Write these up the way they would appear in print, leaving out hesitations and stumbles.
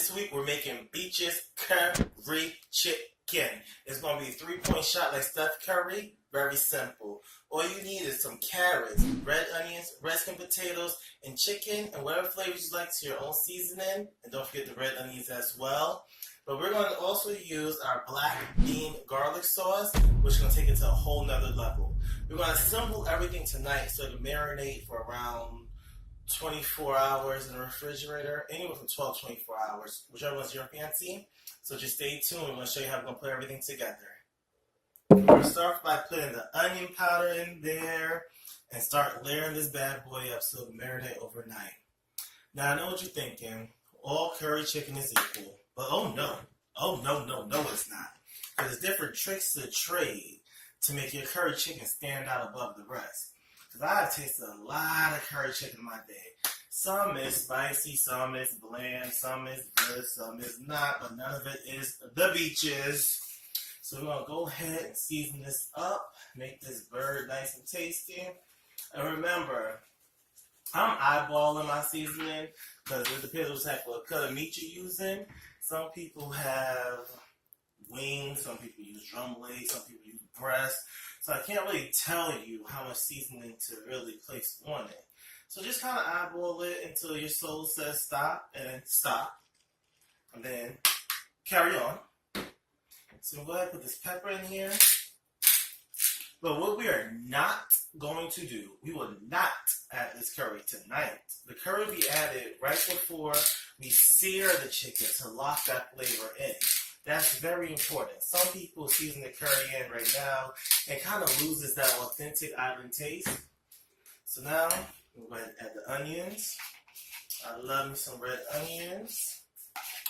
This week we're making Beech's curry chicken. It's going to be a 3-point shot like Steph Curry. Very simple. All you need is some carrots, red onions, red skin potatoes, and chicken, and whatever flavors you like to your own seasoning. And don't forget the red onions as well. But we're going to also use our black bean garlic sauce, which is going to take it to a whole nother level. We're going to assemble everything tonight so it'll marinate for around 24 hours in the refrigerator, anywhere from 12 to 24 hours, whichever one's your fancy. So just stay tuned. I'm going to show you how we're going to put everything together. We're going to start by putting the onion powder in there and start layering this bad boy up so it'll marinate overnight. Now I know what you're thinking. All curry chicken is equal. But oh no, it's not. There's different tricks to the trade to make your curry chicken stand out above the rest. Because I have tasted a lot of curry chicken in my day. Some is spicy, some is bland, some is good, some is not, but none of it is the Beech's. So we're going to go ahead and season this up, make this bird nice and tasty. And remember, I'm eyeballing my seasoning because it depends what type of cut of meat you're using. Some people have wings, some people use drum legs, some people use breast. So I can't really tell you how much seasoning to really place on it. So just kind of eyeball it until your soul says stop, and stop. And then carry on. So go ahead and put this pepper in here. But what we are not going to do, we will not add this curry tonight. The curry will be added right before we sear the chicken to lock that flavor in. That's very important. Some people season the curry in right now and kind of loses that authentic island taste. So now, we'll go ahead and add the onions. I love me some red onions.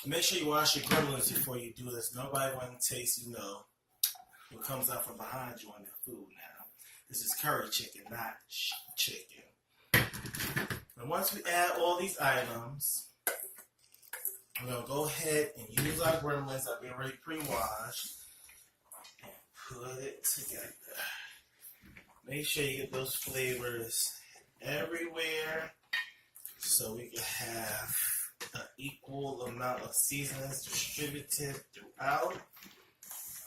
Make sure you wash your gremlins before you do this. Nobody wants to taste, what comes out from behind you on the food now. This is curry chicken, not chicken. And once we add all these items, we're going to go ahead and use our gremlins that we already pre-washed and put it together. Make sure you get those flavors everywhere so we can have an equal amount of seasonings distributed throughout.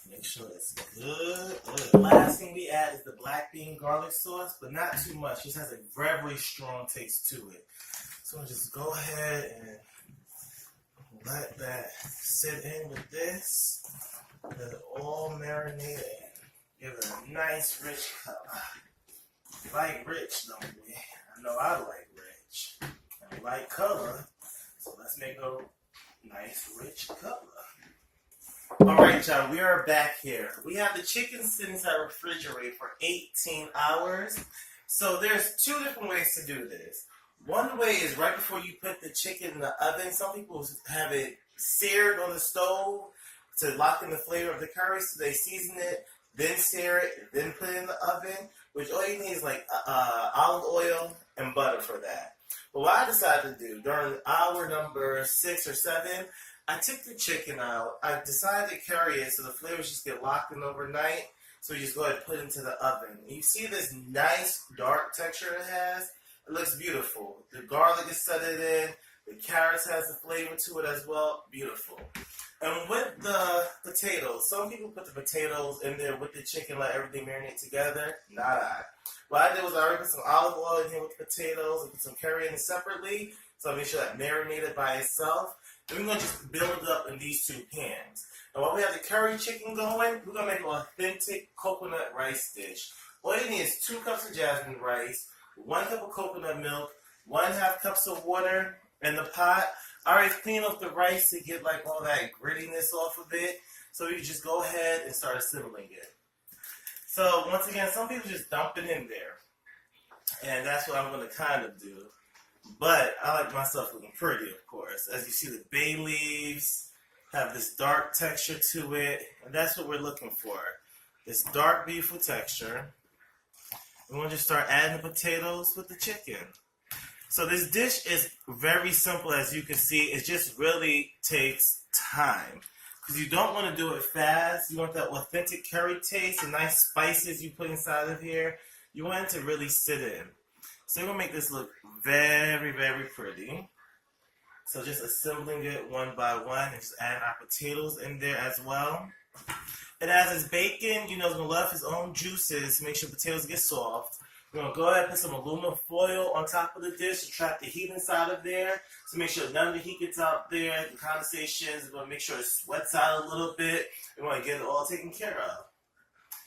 Make sure it's good. The last thing we add is the black bean garlic sauce, but not too much. It just has a very strong taste to it. So I'll just go ahead and let that sit in with this. Let it all marinate in. Give it a nice rich color. We like rich, don't we? I know I like rich. And we like color. So let's make a nice rich color. Alright, y'all, we are back here. We have the chicken sitting inside the refrigerator for 18 hours. So there's two different ways to do this. One way is right before you put the chicken in the oven. Some people have it seared on the stove to lock in the flavor of the curry. So they season it, then sear it, then put it in the oven. Which all you need is like olive oil and butter for that. But what I decided to do during hour number 6 or 7, I took the chicken out. I decided to carry it so the flavors just get locked in overnight. So you just go ahead and put it into the oven. And you see this nice dark texture it has? It looks beautiful. The garlic is set in. The carrots has the flavor to it as well. Beautiful. And with the potatoes, some people put the potatoes in there with the chicken, let everything marinate together. Not I. What I did was I already put some olive oil in here with the potatoes and put some curry in separately. So I made sure that marinated by itself. Then we're going to just build it up in these two pans. And while we have the curry chicken going, we're going to make an authentic coconut rice dish. All you need is 2 cups of jasmine rice, 1 cup of coconut milk, 1/2 cups of water in the pot. I already cleaned up the rice to get like all that grittiness off of it. So you just go ahead and start assembling it. So once again, some people just dump it in there. And that's what I'm going to kind of do. But I like my stuff looking pretty, of course. As you see, the bay leaves have this dark texture to it. And that's what we're looking for. This dark, beautiful texture. And we'll just start adding the potatoes with the chicken. So this dish is very simple, as you can see. It just really takes time. Because you don't want to do it fast. You want that authentic curry taste, the nice spices you put inside of here. You want it to really sit in. So we're going to make this look very, very pretty. So just assembling it one by one and just adding our potatoes in there as well. And as it's baking, you know, it's going to let his own juices to make sure potatoes get soft. We're going to go ahead and put some aluminum foil on top of the dish to trap the heat inside of there to make sure none of the heat gets out there. The condensations, we're going to make sure it sweats out a little bit. We want to get it all taken care of.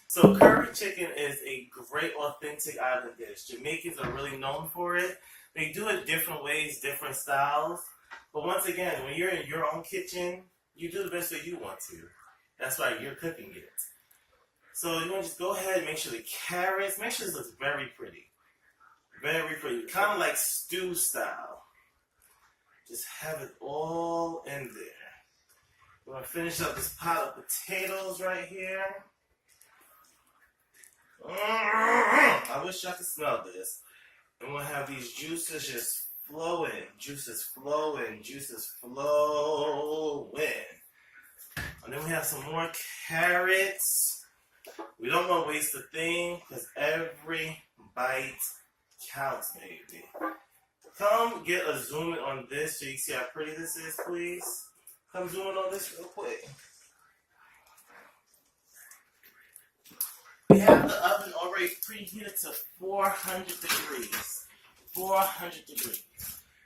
So curry chicken is a great authentic island dish. Jamaicans are really known for it. They do it different ways, different styles. But once again, when you're in your own kitchen, you do the best way you want to. That's why you're cooking it. So you want to just go ahead and make sure the carrots, make sure this looks very pretty. Very pretty. Kind of like stew style. Just have it all in there. We're going to finish up this pot of potatoes right here. I wish I could smell this. And we'll have these juices just flowing. Juices flowing. Juices flowing. And then we have some more carrots. We don't want to waste a thing because every bite counts, baby. Come get a zoom in on this so you can see how pretty this is, please. Come zoom in on this real quick. We have the oven already preheated to 400 degrees. 400 degrees.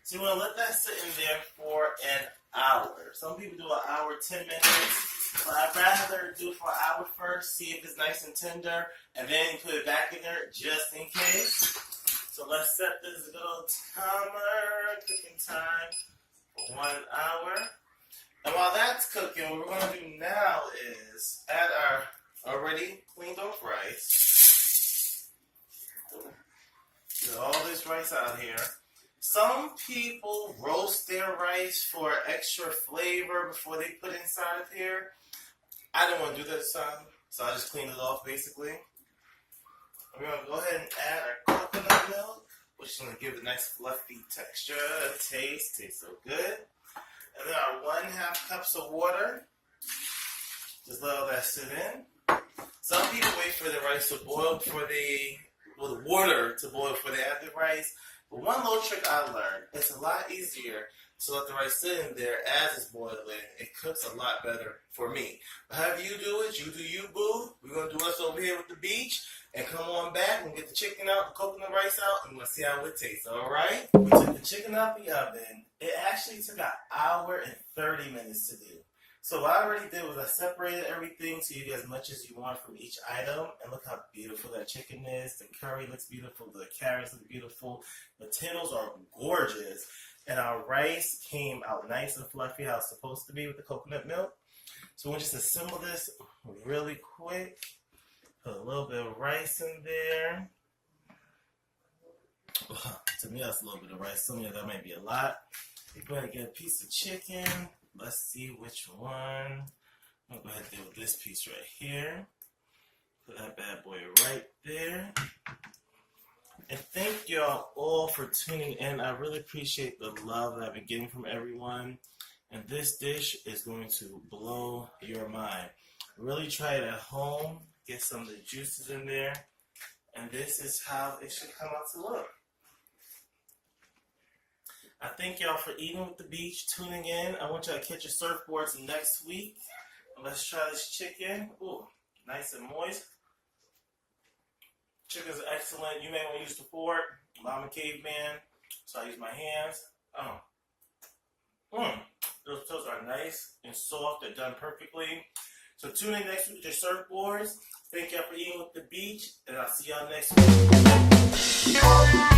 So you want to let that sit in there for an hour. Some people do an hour, 10 minutes. But I'd rather do it for an hour first, see if it's nice and tender, and then put it back in there just in case. So let's set this little timer, cooking time, for 1 hour. And while that's cooking, what we're going to do now is add our already cleaned off rice. Get all this rice out here. Some people roast their rice for extra flavor before they put it inside of here. I didn't want to do that this time, so I just cleaned it off basically. We're going to go ahead and add our coconut milk, which is going to give it a nice fluffy texture, tastes so good. And then our 1/2 cups of water. Just let all that sit in. Some people wait for the rice to boil before the water to boil before they add the rice. But one little trick I learned, it's a lot easier to let the rice sit in there as it's boiling. It cooks a lot better for me. But however you do it, you do you, boo. We're going to do us over here with the beach. And come on back and get the chicken out, the coconut rice out, and we'll see how it tastes, alright? We took the chicken out the oven. It actually took an hour and 30 minutes to do. So what I already did was I separated everything so you get as much as you want from each item. And look how beautiful that chicken is. The curry looks beautiful. The carrots look beautiful. The potatoes are gorgeous. And our rice came out nice and fluffy how it's supposed to be with the coconut milk. So we'll just assemble this really quick. Put a little bit of rice in there. To me, that's a little bit of rice. Some of you, that might be a lot. You're going to get a piece of chicken. Let's see which one. I'm going to go ahead and deal with this piece right here. Put that bad boy right there. And thank y'all all for tuning in. I really appreciate the love that I've been getting from everyone. And this dish is going to blow your mind. Really try it at home. Get some of the juices in there. And this is how it should come out to look. I thank y'all for eating with the beach, tuning in. I want y'all to catch your surfboards next week. And let's try this chicken. Ooh, nice and moist. Chicken's excellent. You may want to use the fork. I'm a caveman, so I use my hands. Those toes are nice and soft. They're done perfectly. So tune in next week with your surfboards. Thank y'all for eating with the beach, and I'll see y'all next week.